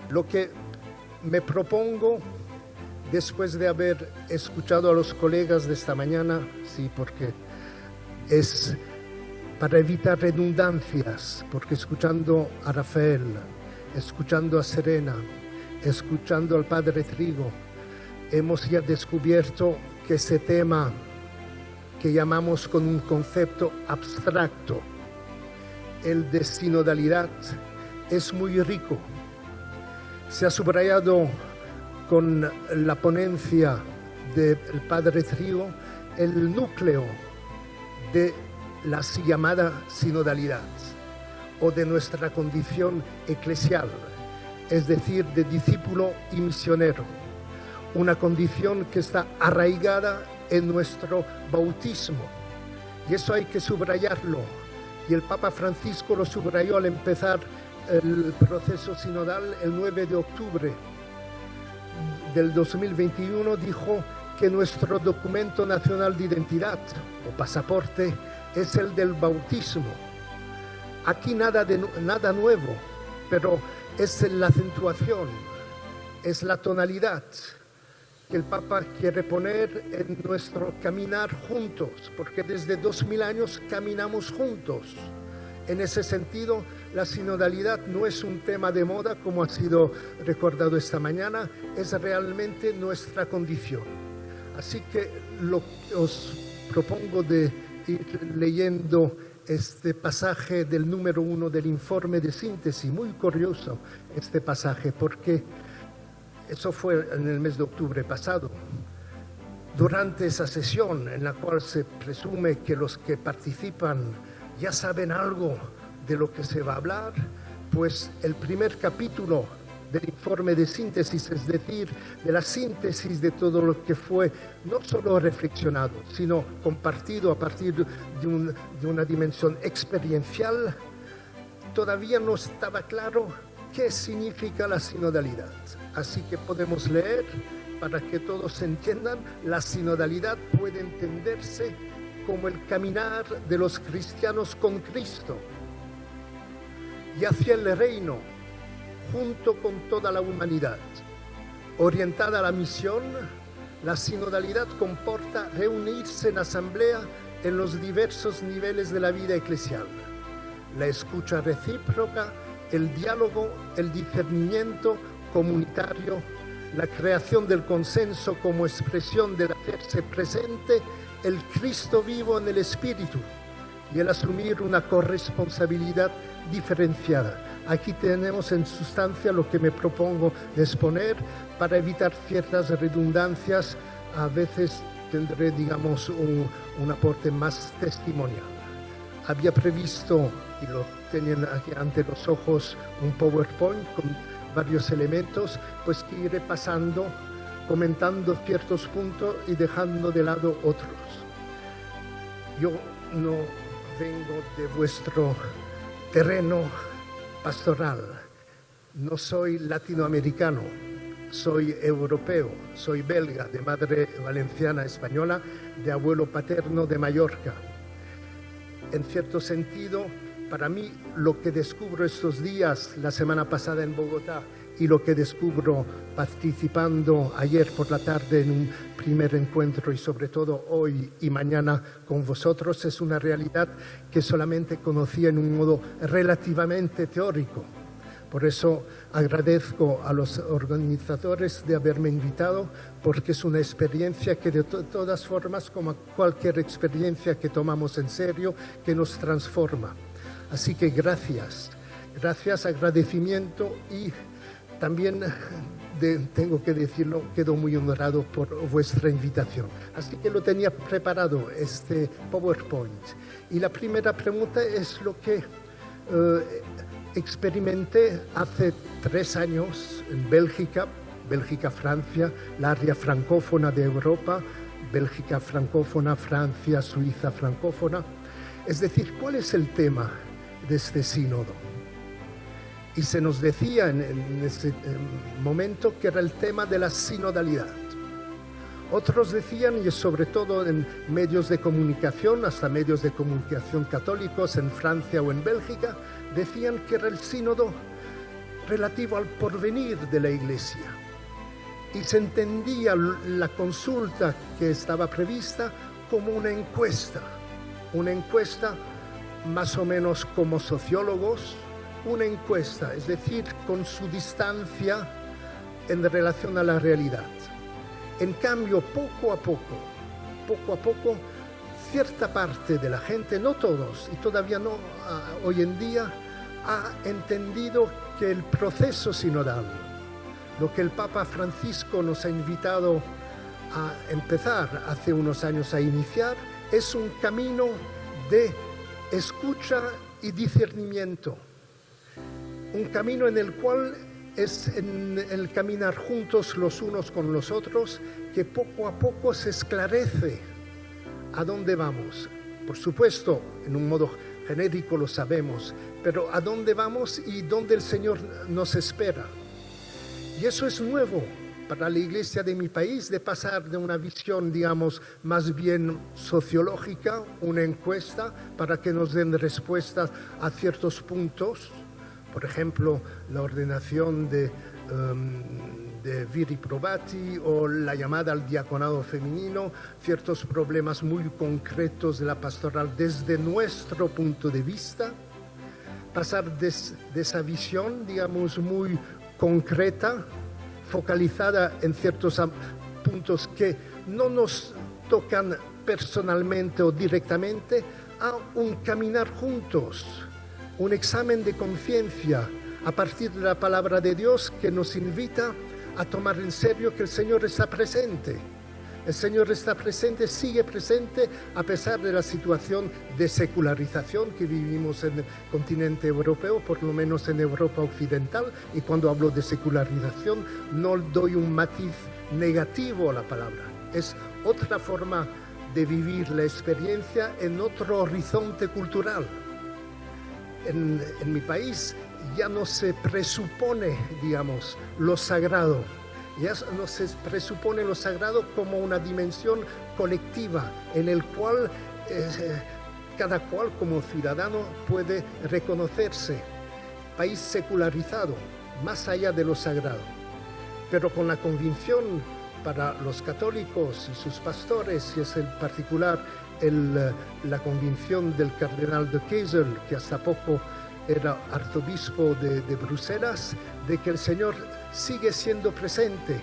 Lo que me propongo, después de haber escuchado a los colegas de esta mañana, sí, porque es para evitar redundancias, porque escuchando a Rafael, escuchando a Serena, escuchando al padre Trigo, hemos ya descubierto que ese tema que llamamos con un concepto abstracto, el de sinodalidad, es muy rico. Se ha subrayado con la ponencia del padre Trigo el núcleo de la llamada sinodalidad o de nuestra condición eclesial, es decir, de discípulo y misionero, una condición que está arraigada en nuestro bautismo, y eso hay que subrayarlo, y el Papa Francisco lo subrayó al empezar el proceso sinodal el 9 de octubre del 2021, dijo que nuestro documento nacional de identidad o pasaporte es el del bautismo. Aquí nada nuevo, pero es la acentuación, es la tonalidad que el Papa quiere poner en nuestro caminar juntos, porque desde 2000 años caminamos juntos. En ese sentido, la sinodalidad no es un tema de moda, como ha sido recordado esta mañana, es realmente nuestra condición. Así que os propongo de ir leyendo este pasaje del número 1 del informe de síntesis, muy curioso este pasaje, porque eso fue en el mes de octubre pasado. Durante esa sesión en la cual se presume que los que participan ya saben algo de lo que se va a hablar, pues el primer capítulo del informe de síntesis, es decir, de la síntesis de todo lo que fue no solo reflexionado, sino compartido a partir de una dimensión experiencial, todavía no estaba claro qué significa la sinodalidad. Así que podemos leer para que todos entiendan. La sinodalidad puede entenderse como el caminar de los cristianos con Cristo y hacia el reino, junto con toda la humanidad. Orientada a la misión, la sinodalidad comporta reunirse en asamblea en los diversos niveles de la vida eclesial. La escucha recíproca, el diálogo, el discernimiento comunitario, la creación del consenso como expresión del hacerse presente, el Cristo vivo en el Espíritu y el asumir una corresponsabilidad diferenciada. Aquí tenemos en sustancia lo que me propongo de exponer para evitar ciertas redundancias. A veces tendré, digamos, un aporte más testimonial. Había previsto, y lo tenían aquí ante los ojos, un PowerPoint con varios elementos, pues que iré pasando, comentando ciertos puntos y dejando de lado otros. Yo no vengo de vuestro terreno pastoral, no soy latinoamericano, soy europeo, soy belga, de madre valenciana española, de abuelo paterno de Mallorca. En cierto sentido, para mí, lo que descubro estos días, la semana pasada en Bogotá, y lo que descubro participando ayer por la tarde en un primer encuentro y sobre todo hoy y mañana con vosotros, es una realidad que solamente conocía en un modo relativamente teórico. Por eso agradezco a los organizadores de haberme invitado, porque es una experiencia que de todas formas, como cualquier experiencia que tomamos en serio, que nos transforma. Así que gracias, agradecimiento, y también tengo que decirlo, quedo muy honrado por vuestra invitación. Así que lo tenía preparado, este PowerPoint. Y la primera pregunta es lo que experimenté hace 3 años en Bélgica, Francia, la área francófona de Europa, Bélgica francófona, Francia, Suiza francófona. Es decir, ¿cuál es el tema de este sínodo? Y se nos decía en ese momento que era el tema de la sinodalidad. Otros decían, y sobre todo en medios de comunicación, hasta medios de comunicación católicos en Francia o en Bélgica, decían que era el sínodo relativo al porvenir de la Iglesia. Y se entendía la consulta que estaba prevista como una encuesta más o menos como sociólogos, una encuesta, es decir, con su distancia en relación a la realidad. En cambio, poco a poco, cierta parte de la gente, no todos, y todavía no hoy en día, ha entendido que el proceso sinodal, lo que el Papa Francisco nos ha invitado a empezar hace unos años a iniciar, es un camino de escucha y discernimiento. Un camino en el cual es en el caminar juntos los unos con los otros que poco a poco se esclarece a dónde vamos. Por supuesto, en un modo genérico lo sabemos, pero a dónde vamos y dónde el Señor nos espera. Y eso es nuevo para la Iglesia de mi país, de pasar de una visión, digamos, más bien sociológica, una encuesta, para que nos den respuestas a ciertos puntos. Por ejemplo, la ordenación de Viri Probati o la llamada al diaconado femenino, ciertos problemas muy concretos de la pastoral desde nuestro punto de vista, pasar de esa visión, digamos, muy concreta, focalizada en ciertos puntos que no nos tocan personalmente o directamente, a un caminar juntos, un examen de conciencia a partir de la palabra de Dios que nos invita a tomar en serio que el Señor está presente. El Señor está presente, sigue presente a pesar de la situación de secularización que vivimos en el continente europeo, por lo menos en Europa occidental. Y cuando hablo de secularización no doy un matiz negativo a la palabra. Es otra forma de vivir la experiencia en otro horizonte cultural. En mi país ya no se presupone, digamos, lo sagrado. Ya no se presupone lo sagrado como una dimensión colectiva en el cual cada cual como ciudadano puede reconocerse. País secularizado, más allá de lo sagrado, pero con la convicción para los católicos y sus pastores, y es en particular la convicción del cardenal de Kessel, que hasta poco era arzobispo de Bruselas, de que el Señor sigue siendo presente,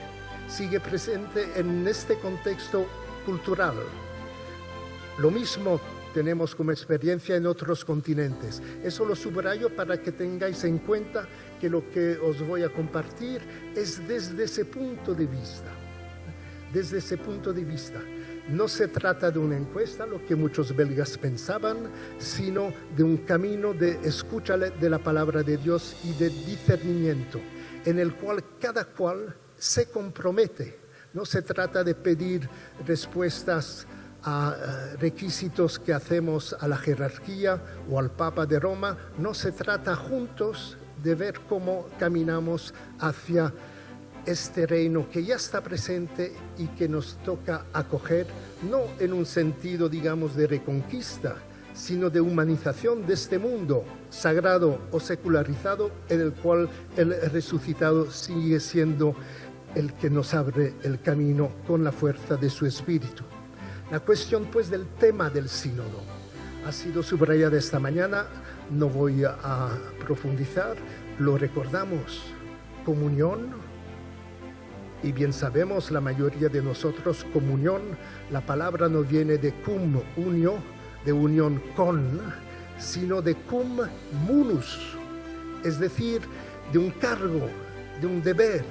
sigue presente en este contexto cultural. Lo mismo tenemos como experiencia en otros continentes. Eso lo subrayo para que tengáis en cuenta que lo que os voy a compartir es desde ese punto de vista. Desde ese punto de vista. No se trata de una encuesta, lo que muchos belgas pensaban, sino de un camino de escucha de la palabra de Dios y de discernimiento, en el cual cada cual se compromete. No se trata de pedir respuestas a requisitos que hacemos a la jerarquía o al Papa de Roma. No se trata juntos de ver cómo caminamos hacia este reino que ya está presente y que nos toca acoger, no en un sentido, digamos, de reconquista, sino de humanización de este mundo sagrado o secularizado, en el cual el resucitado sigue siendo el que nos abre el camino con la fuerza de su espíritu. La cuestión, pues, del tema del sínodo ha sido subrayada esta mañana, no voy a profundizar, lo recordamos, comunión. Y bien sabemos, la mayoría de nosotros, comunión, la palabra no viene de cum unio, de unión con, sino de cum munus, es decir, de un cargo, de un deber,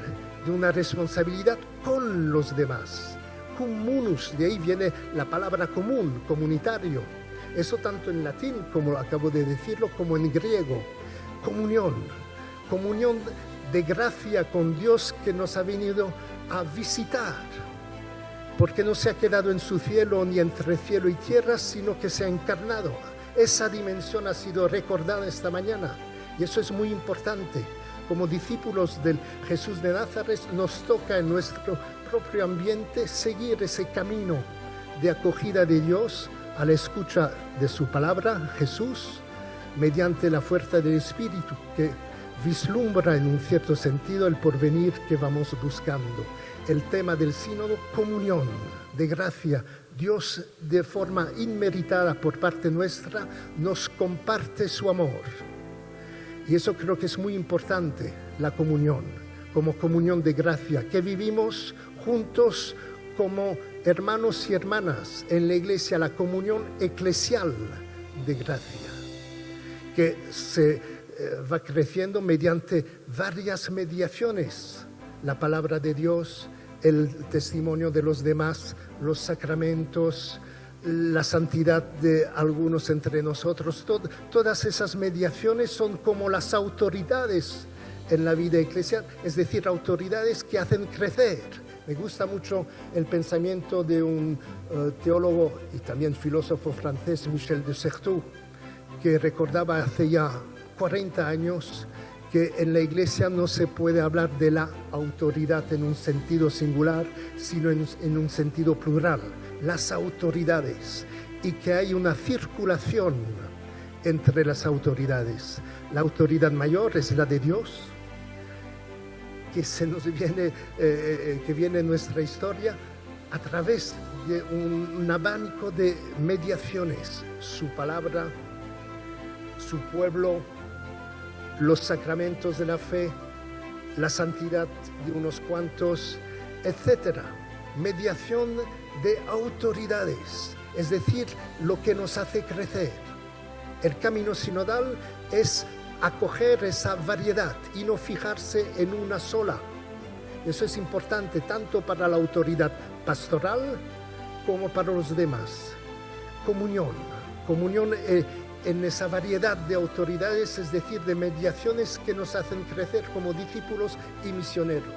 de una responsabilidad con los demás. Cum munus, de ahí viene la palabra común, comunitario. Eso tanto en latín, como acabo de decirlo, como en griego. Comunión de gracia con Dios que nos ha venido a visitar, porque no se ha quedado en su cielo ni entre cielo y tierra, sino que se ha encarnado. Esa dimensión ha sido recordada esta mañana y eso es muy importante. Como discípulos del Jesús de Nazaret nos toca en nuestro propio ambiente seguir ese camino de acogida de Dios a la escucha de su palabra, Jesús, mediante la fuerza del Espíritu que vislumbra en un cierto sentido el porvenir que vamos buscando. El tema del sínodo, comunión de gracia. Dios, de forma inmeritada por parte nuestra, nos comparte su amor. Y eso creo que es muy importante, la comunión, como comunión de gracia, que vivimos juntos como hermanos y hermanas en la iglesia, la comunión eclesial de gracia, que se va creciendo mediante varias mediaciones, la palabra de Dios, el testimonio de los demás, los sacramentos, la santidad de algunos entre nosotros. Todas esas mediaciones son como las autoridades en la vida eclesial, es decir, autoridades que hacen crecer. Me gusta mucho el pensamiento de un teólogo y también filósofo francés, Michel de Certeau, que recordaba hace ya 40 años que en la iglesia no se puede hablar de la autoridad en un sentido singular, sino en un sentido plural, las autoridades, y que hay una circulación entre las autoridades. La autoridad mayor es la de Dios, que se nos viene, que viene en nuestra historia a través de un abanico de mediaciones, su palabra, su pueblo, los sacramentos de la fe, la santidad de unos cuantos, etc. Mediación de autoridades, es decir, lo que nos hace crecer. El camino sinodal es acoger esa variedad y no fijarse en una sola. Eso es importante tanto para la autoridad pastoral como para los demás. Comunión en esa variedad de autoridades, es decir, de mediaciones que nos hacen crecer como discípulos y misioneros.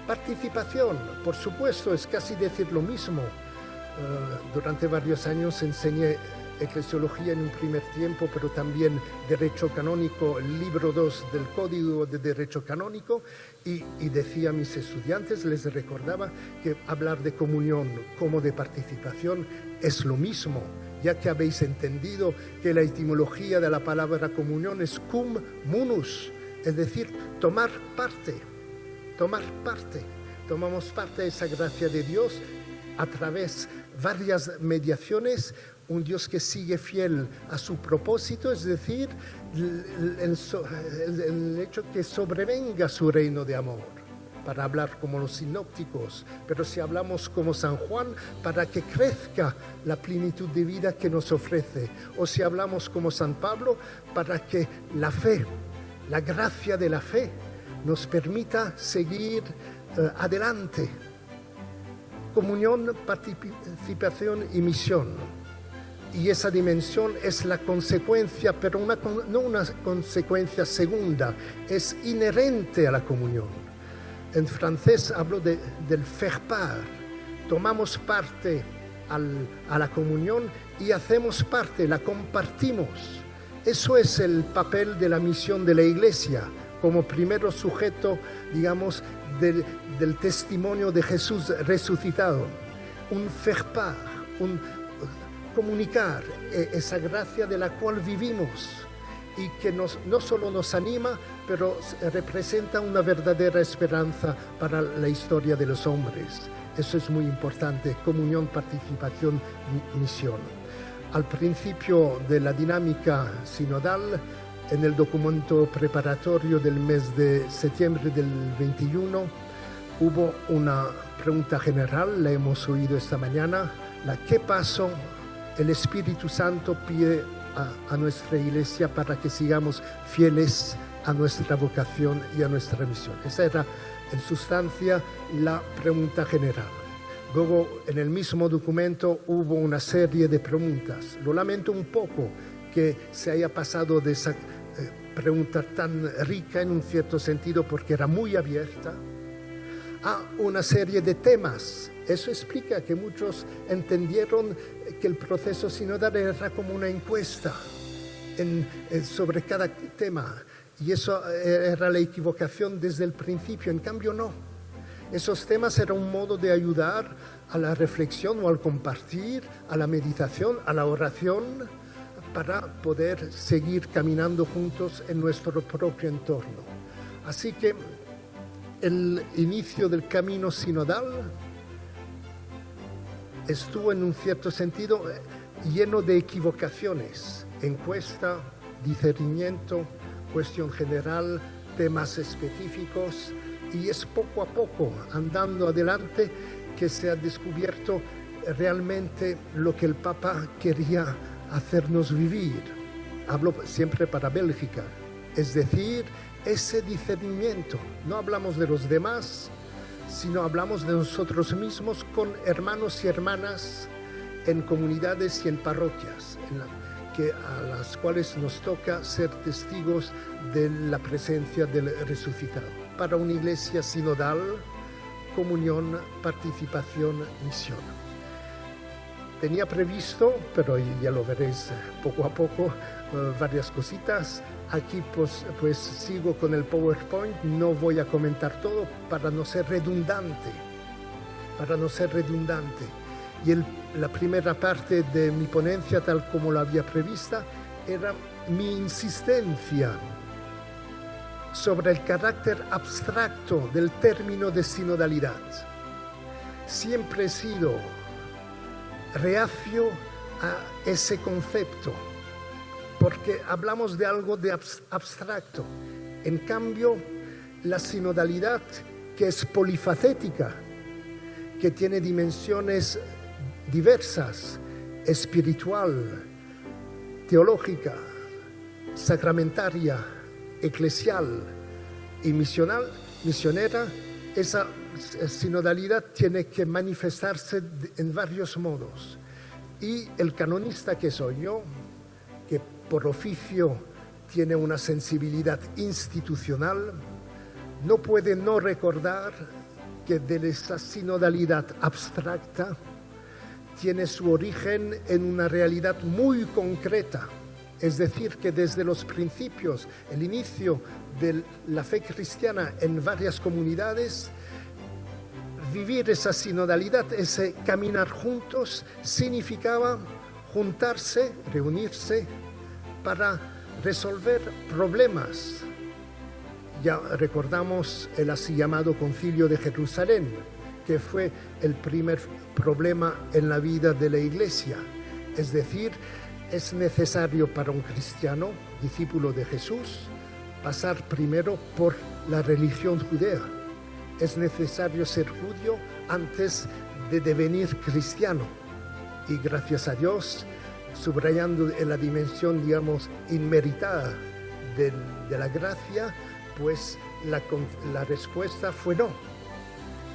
Participación, por supuesto, es casi decir lo mismo. Durante varios años enseñé eclesiología en un primer tiempo, pero también derecho canónico, el libro 2 del Código de Derecho Canónico, y decía a mis estudiantes, les recordaba que hablar de comunión como de participación es lo mismo, ya que habéis entendido que la etimología de la palabra comunión es cum munus, es decir, tomar parte. Tomamos parte de esa gracia de Dios a través de varias mediaciones, un Dios que sigue fiel a su propósito, es decir, el hecho que sobrevenga su reino de amor, para hablar como los sinópticos, pero si hablamos como San Juan, para que crezca la plenitud de vida que nos ofrece, o si hablamos como San Pablo, para que la fe, la gracia de la fe, nos permita seguir adelante. Comunión, participación y misión. Y esa dimensión es la consecuencia, pero no una consecuencia segunda, es inherente a la comunión. En francés hablo del faire part. Tomamos parte a la comunión y hacemos parte, la compartimos. Eso es el papel de la misión de la Iglesia, como primero sujeto, digamos, del testimonio de Jesús resucitado. Un faire part, un comunicar esa gracia de la cual vivimos y que no solo nos anima, pero representa una verdadera esperanza para la historia de los hombres. Eso es muy importante, comunión, participación, misión. Al principio de la dinámica sinodal, en el documento preparatorio del mes de septiembre del 21, hubo una pregunta general, la hemos oído esta mañana, ¿qué pasó? El Espíritu Santo pide a nuestra Iglesia para que sigamos fieles a nuestra vocación y a nuestra misión. Esa era, en sustancia, la pregunta general. Luego, en el mismo documento, hubo una serie de preguntas. Lo lamento un poco que se haya pasado de esa pregunta tan rica, en un cierto sentido, porque era muy abierta, a una serie de temas. Eso explica que muchos entendieron que el proceso sinodal era como una encuesta sobre cada tema, y eso era la equivocación desde el principio. En cambio, no. Esos temas eran un modo de ayudar a la reflexión o al compartir, a la meditación, a la oración, para poder seguir caminando juntos en nuestro propio entorno. Así que el inicio del camino sinodal estuvo en un cierto sentido lleno de equivocaciones, encuesta, discernimiento, cuestión general, temas específicos, y es poco a poco, andando adelante, que se ha descubierto realmente lo que el Papa quería hacernos vivir. Hablo siempre para Bélgica, es decir, ese discernimiento. No hablamos de los demás, sino hablamos de nosotros mismos con hermanos y hermanas en comunidades y en parroquias, a las cuales nos toca ser testigos de la presencia del resucitado. Para una iglesia sinodal, comunión, participación, misión. Tenía previsto, pero ya lo veréis poco a poco, varias cositas. Aquí pues sigo con el PowerPoint, no voy a comentar todo para no ser redundante. Y la primera parte de mi ponencia, tal como lo había prevista, era mi insistencia sobre el carácter abstracto del término de sinodalidad. Siempre he sido reacio a ese concepto, porque hablamos de algo de abstracto. En cambio, la sinodalidad, que es polifacética, que tiene dimensiones diversas, espiritual, teológica, sacramentaria, eclesial y misionera, esa sinodalidad tiene que manifestarse en varios modos. Y el canonista que soy yo, que por oficio tiene una sensibilidad institucional, no puede no recordar que de esa sinodalidad abstracta tiene su origen en una realidad muy concreta. Es decir, que desde los principios, el inicio de la fe cristiana en varias comunidades, vivir esa sinodalidad, ese caminar juntos, significaba juntarse, reunirse para resolver problemas. Ya recordamos el así llamado Concilio de Jerusalén, que fue el primer problema en la vida de la Iglesia. Es decir, es necesario para un cristiano, discípulo de Jesús, pasar primero por la religión judea. Es necesario ser judío antes de devenir cristiano. Y gracias a Dios, subrayando en la dimensión, digamos, inmeritada de la gracia, pues la respuesta fue no.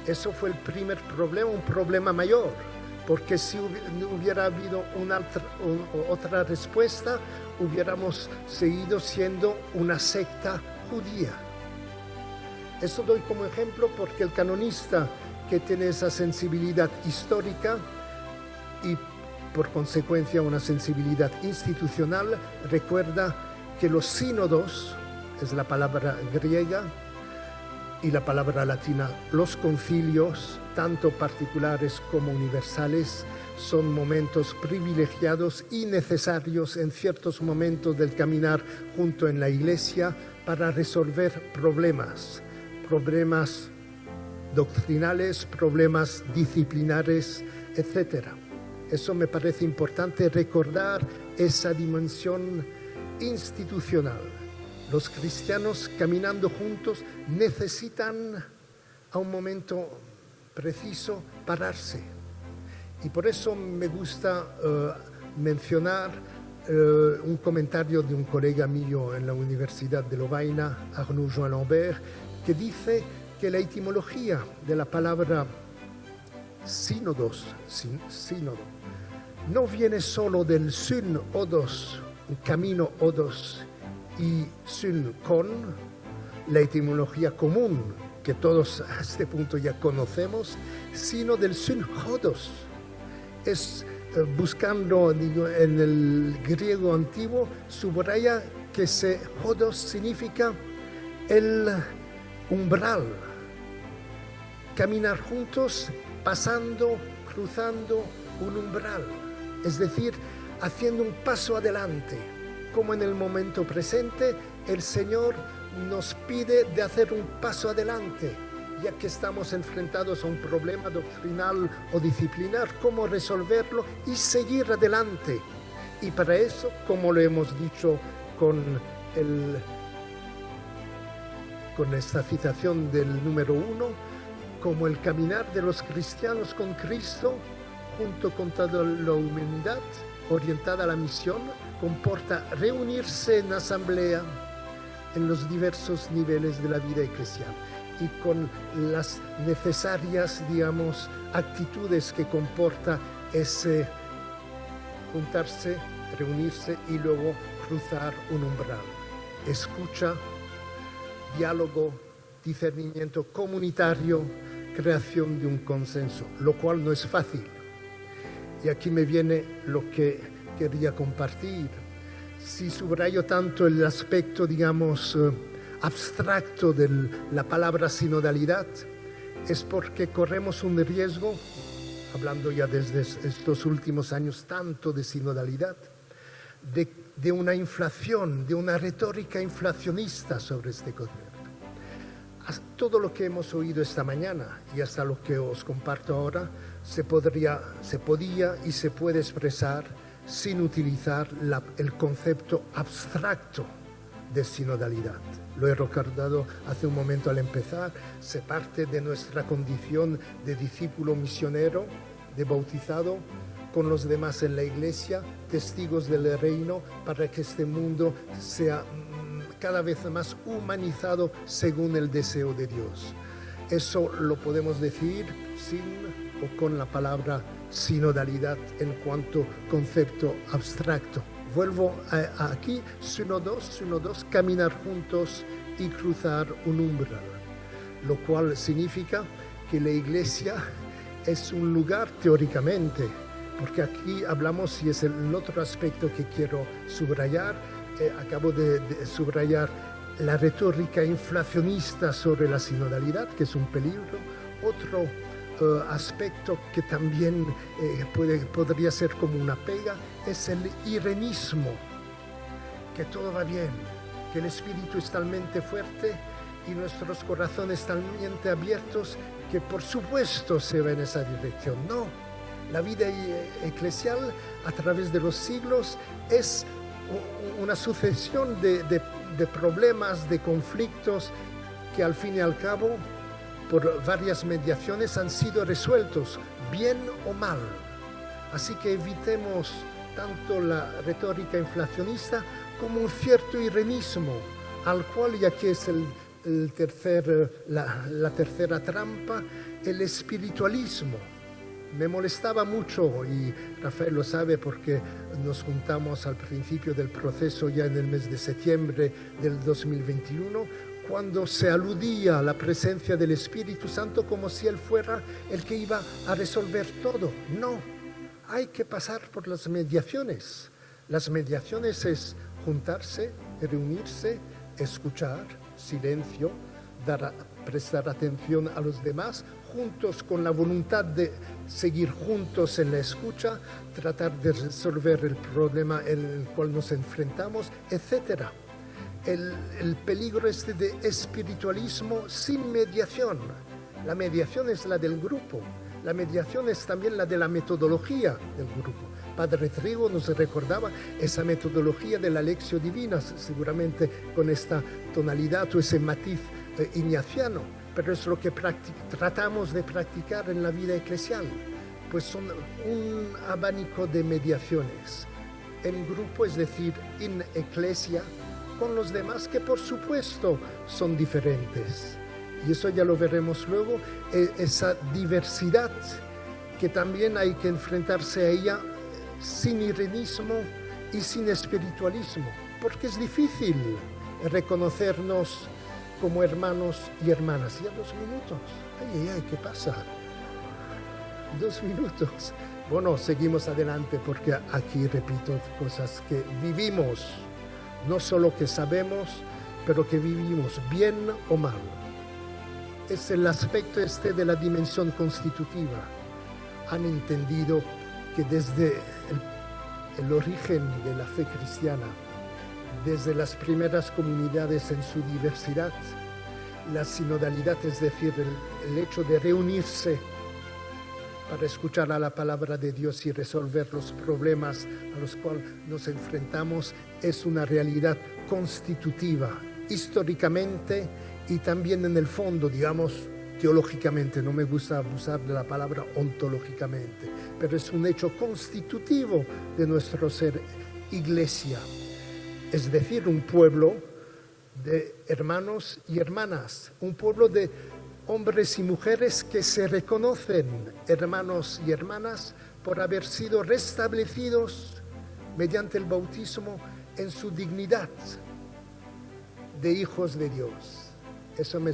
Eso fue el primer problema, un problema mayor, porque si hubiera habido otra respuesta, hubiéramos seguido siendo una secta judía. Eso doy como ejemplo porque el canonista que tiene esa sensibilidad histórica y por consecuencia una sensibilidad institucional, recuerda que los sínodos, es la palabra griega, y la palabra latina, los concilios, tanto particulares como universales, son momentos privilegiados y necesarios en ciertos momentos del caminar junto en la Iglesia para resolver problemas doctrinales, problemas disciplinares, etc. Eso me parece importante recordar esa dimensión institucional. Los cristianos caminando juntos necesitan a un momento preciso pararse. Y por eso me gusta mencionar un comentario de un colega mío en la Universidad de Lovaina, Arnaud Joan Lambert, que dice que la etimología de la palabra sínodo, no viene solo del syn odos, camino odos, y syn con, la etimología común que todos a este punto ya conocemos, sino del syn hodos. Es buscando, digo, en el griego antiguo, subraya que hodos significa el umbral, caminar juntos, pasando, cruzando un umbral. Es decir, haciendo un paso adelante. Como en el momento presente, el Señor nos pide de hacer un paso adelante, ya que estamos enfrentados a un problema doctrinal o disciplinar, cómo resolverlo y seguir adelante. Y para eso, como lo hemos dicho con esta citación del número 1, como el caminar de los cristianos con Cristo, junto con toda la humanidad orientada a la misión, comporta reunirse en asamblea en los diversos niveles de la vida eclesial y con las necesarias, digamos, actitudes que comporta ese juntarse, reunirse y luego cruzar un umbral. Escucha, diálogo, discernimiento comunitario, creación de un consenso, lo cual no es fácil. Y aquí me viene lo que quería compartir. Si subrayo tanto el aspecto, digamos, abstracto de la palabra sinodalidad, es porque corremos un riesgo, hablando ya desde estos últimos años tanto de sinodalidad, de una inflación, de una retórica inflacionista sobre este concepto. Todo lo que hemos oído esta mañana y hasta lo que os comparto ahora se podía y se puede expresar sin utilizar el concepto abstracto de sinodalidad. Lo he recordado hace un momento al empezar, se parte de nuestra condición de discípulo misionero, de bautizado, con los demás en la iglesia, testigos del reino, para que este mundo sea cada vez más humanizado según el deseo de Dios. Eso lo podemos decir sin o con la palabra sinodalidad en cuanto concepto abstracto. Vuelvo aquí, sínodos, caminar juntos y cruzar un umbral, lo cual significa que la iglesia es un lugar teóricamente, porque aquí hablamos, y es el otro aspecto que quiero subrayar, acabo de subrayar la retórica inflacionista sobre la sinodalidad, que es un peligro. Otro aspecto que también podría ser como una pega es el irenismo, que todo va bien, que el espíritu es talmente fuerte y nuestros corazones talmente abiertos que por supuesto se va en esa dirección. No, la vida eclesial a través de los siglos es una sucesión de problemas, de conflictos que al fin y al cabo por varias mediaciones han sido resueltos, bien o mal. Así que evitemos tanto la retórica inflacionista como un cierto irenismo, al cual, y aquí es la tercera trampa, el espiritualismo. Me molestaba mucho, y Rafael lo sabe porque nos juntamos al principio del proceso ya en el mes de septiembre del 2021, cuando se aludía a la presencia del Espíritu Santo como si Él fuera el que iba a resolver todo. No, hay que pasar por las mediaciones. Las mediaciones es juntarse, reunirse, escuchar, silencio, prestar atención a los demás, juntos con la voluntad de seguir juntos en la escucha, tratar de resolver el problema en el cual nos enfrentamos, etc. El peligro de espiritualismo sin mediación. La mediación es la del grupo. La mediación es también la de la metodología del grupo. Padre Trigo nos recordaba esa metodología de la Lectio Divina, seguramente con esta tonalidad o ese matiz ignaciano, pero es lo que tratamos de practicar en la vida eclesial. Pues son un abanico de mediaciones en grupo, es decir, en eclesia, con los demás que por supuesto son diferentes. Y eso ya lo veremos luego, esa diversidad que también hay que enfrentarse a ella sin irenismo y sin espiritualismo, porque es difícil reconocernos como hermanos y hermanas. Ya 2 minutos. Ay, ¿qué pasa? 2 minutos. Bueno, seguimos adelante porque aquí repito cosas que vivimos. No solo que sabemos, pero que vivimos bien o mal. Es el aspecto de la dimensión constitutiva. Han entendido que desde el origen de la fe cristiana, desde las primeras comunidades en su diversidad, la sinodalidad, es decir, el hecho de reunirse para escuchar a la palabra de Dios y resolver los problemas a los cuales nos enfrentamos, es una realidad constitutiva, históricamente y también en el fondo, digamos, teológicamente. No me gusta abusar de la palabra ontológicamente, pero es un hecho constitutivo de nuestro ser iglesia, es decir, un pueblo de hermanos y hermanas, un pueblo de hombres y mujeres que se reconocen hermanos y hermanas por haber sido restablecidos mediante el bautismo en su dignidad de hijos de Dios. Eso me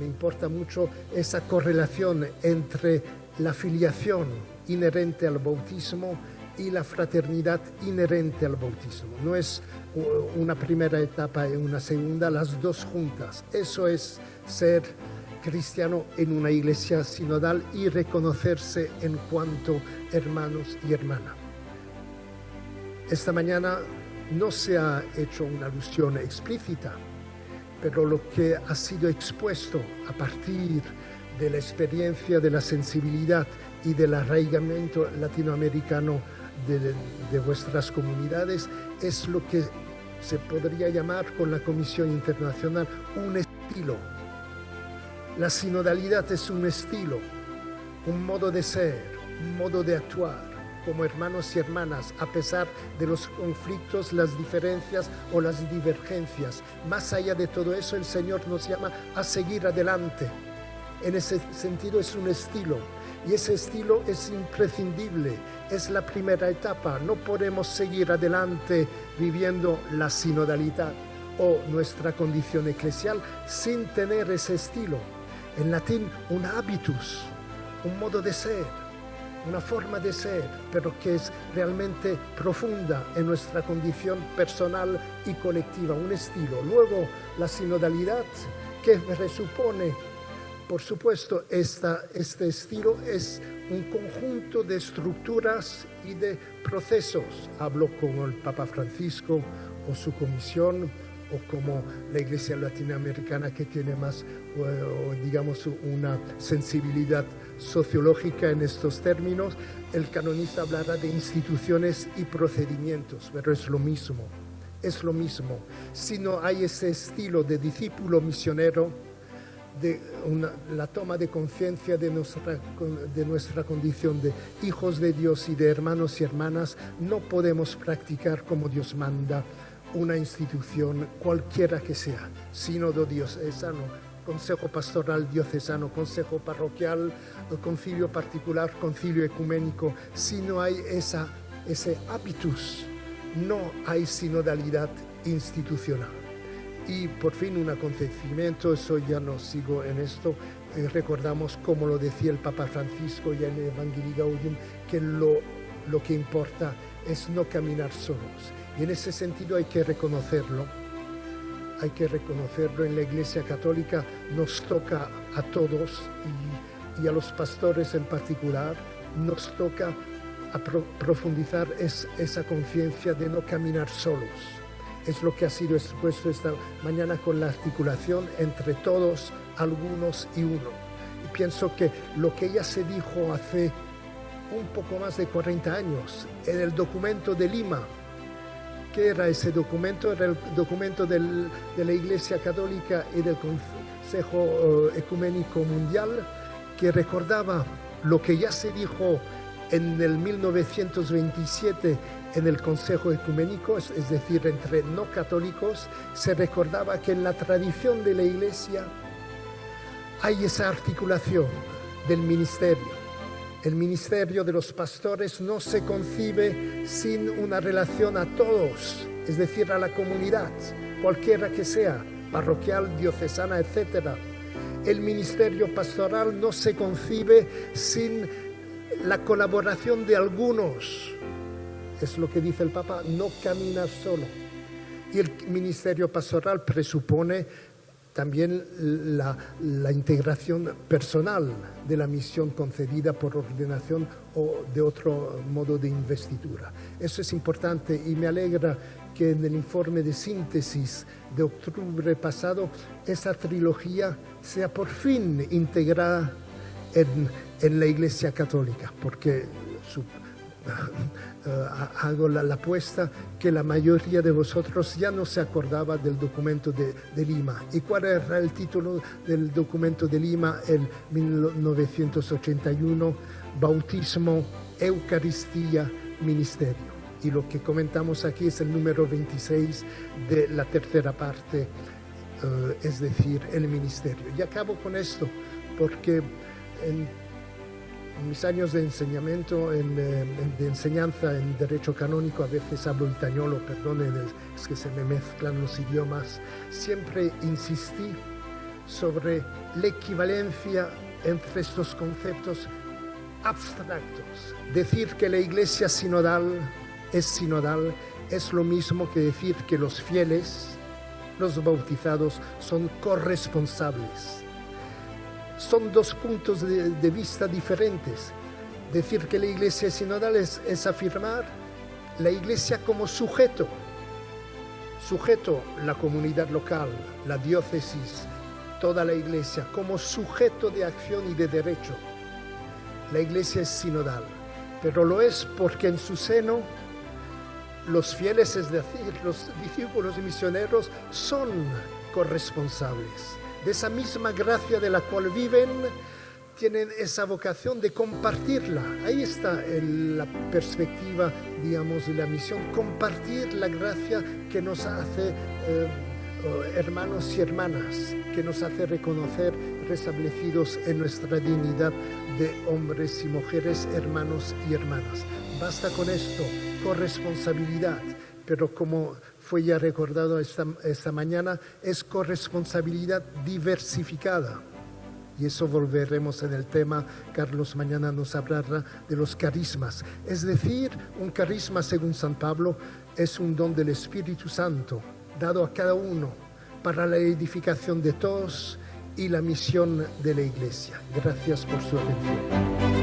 importa mucho, esa correlación entre la filiación inherente al bautismo y la fraternidad inherente al bautismo. No es una primera etapa y una segunda, las dos juntas. Eso es ser cristiano en una iglesia sinodal y reconocerse en cuanto hermanos y hermanas. Esta mañana no se ha hecho una alusión explícita, pero lo que ha sido expuesto a partir de la experiencia, de la sensibilidad y del arraigamiento latinoamericano de vuestras comunidades es lo que se podría llamar con la Comisión Internacional un estilo. La sinodalidad es un estilo, un modo de ser, un modo de actuar como hermanos y hermanas, a pesar de los conflictos, las diferencias o las divergencias. Más allá de todo eso, el Señor nos llama a seguir adelante. En ese sentido es un estilo, y ese estilo es imprescindible, es la primera etapa. No podemos seguir adelante viviendo la sinodalidad o nuestra condición eclesial sin tener ese estilo. En latín, un habitus, un modo de ser, una forma de ser, pero que es realmente profunda en nuestra condición personal y colectiva, un estilo. Luego, la sinodalidad, que presupone, por supuesto, este estilo es un conjunto de estructuras y de procesos. Hablo como el Papa Francisco o su comisión, o como la Iglesia latinoamericana, que tiene más, digamos, una sensibilidad sociológica en estos términos. El canonista hablará de instituciones y procedimientos, pero es lo mismo, es lo mismo. Si no hay ese estilo de discípulo misionero, la toma de conciencia de nuestra condición de hijos de Dios y de hermanos y hermanas, no podemos practicar como Dios manda una institución cualquiera que sea, sínodo diocesano, consejo pastoral diocesano, consejo parroquial, concilio particular, concilio ecuménico. Si no hay ese habitus, no hay sinodalidad institucional. Y por fin un acontecimiento, eso ya no sigo en esto, recordamos como lo decía el Papa Francisco ya en el Evangelii Gaudium, que lo que importa es no caminar solos. Y en ese sentido hay que reconocerlo en la Iglesia Católica. Nos toca a todos y a los pastores en particular, nos toca profundizar esa conciencia de no caminar solos. Es lo que ha sido expuesto esta mañana con la articulación entre todos, algunos y uno. Y pienso que lo que ya se dijo hace un poco más de 40 años en el documento de Lima. ¿Qué era ese documento? Era el documento de la Iglesia Católica y del Consejo Ecuménico Mundial, que recordaba lo que ya se dijo en el 1927 en el Consejo Ecuménico, es decir, entre no católicos. Se recordaba que en la tradición de la Iglesia hay esa articulación del ministerio. El ministerio de los pastores no se concibe sin una relación a todos, es decir, a la comunidad, cualquiera que sea, parroquial, diocesana, etc. El ministerio pastoral no se concibe sin la colaboración de algunos. Es lo que dice el Papa, no caminar solo. Y el ministerio pastoral presupone también la integración personal de la misión concedida por ordenación o de otro modo de investidura. Eso es importante y me alegra que en el informe de síntesis de octubre pasado esa trilogía sea por fin integrada en la Iglesia Católica, porque hago la apuesta que la mayoría de vosotros ya no se acordaba del documento de Lima. ¿Y cuál era el título del documento de Lima en 1981? Bautismo, Eucaristía, Ministerio. Y lo que comentamos aquí es el número 26 de la tercera parte, es decir, el ministerio. Y acabo con esto, porque en mis años de enseñamiento, de enseñanza en Derecho Canónico, a veces hablo itañolo, perdonen, es que se me mezclan los idiomas, siempre insistí sobre la equivalencia entre estos conceptos abstractos. Decir que la Iglesia sinodal es lo mismo que decir que los fieles, los bautizados, son corresponsables. Son dos puntos de vista diferentes. Decir que la Iglesia sinodal es afirmar la Iglesia como sujeto, la comunidad local, la diócesis, toda la Iglesia, como sujeto de acción y de derecho. La Iglesia es sinodal, pero lo es porque en su seno los fieles, es decir, los discípulos y misioneros, son corresponsables de esa misma gracia de la cual viven, tienen esa vocación de compartirla. Ahí está la perspectiva, digamos, de la misión, compartir la gracia que nos hace hermanos y hermanas, que nos hace reconocer restablecidos en nuestra dignidad de hombres y mujeres, hermanos y hermanas. Basta con esto, corresponsabilidad, pero como fue ya recordado esta mañana, es corresponsabilidad diversificada. Y eso volveremos en el tema. Carlos mañana nos hablará de los carismas. Es decir, un carisma, según San Pablo, es un don del Espíritu Santo, dado a cada uno para la edificación de todos y la misión de la Iglesia. Gracias por su atención.